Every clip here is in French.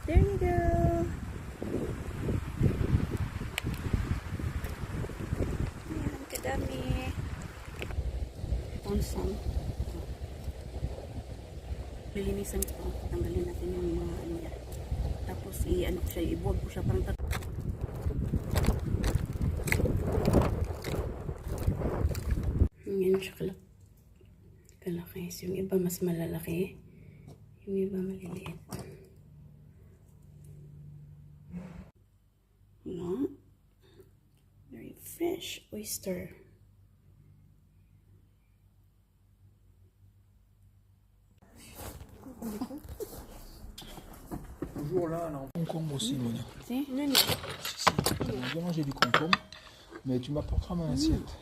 There you go. Ayan, kadami. Onsang. Lilinisan ko. Tanggalin natin yung mga ano niya. Tapos i-ano ko siya, i-board ko siya parang yan siya kalaki. So, yung iba mas malalaki. Yung iba maliliit. No? Very fresh oyster. Toujours là, là. Concombre aussi, Monia. Si? Si. J'ai mangé du concombre, mais tu m'apporteras ma assiette.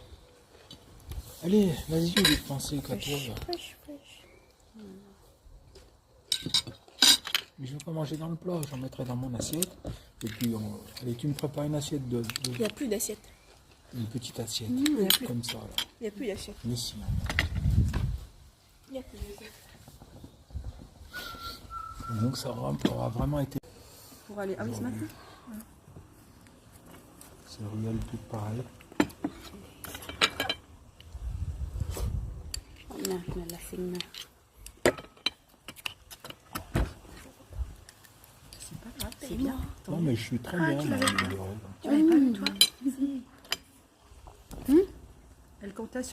Allez, vas-y, au lieu de penser qu'à toi. Fresh. Mais je ne vais pas manger dans le plat, j'en mettrai dans mon assiette. Et puis, allez, tu me prépares une assiette de... Il n'y a plus d'assiette. Une petite assiette, Il y a plus. comme ça. Là. Il n'y a plus d'assiette. Mais si. Il n'y a plus d'assiette. Donc ça aura vraiment été... Pour aller... Ah oui, ce matin. C'est ruelle tout pareil. Nalasing na. C'est pas grave, c'est bien. Non, mais je suis très bien. Tu dans l'avais le pas. ruelle. Tu l'avais pas vu, toi? Elle comptait sur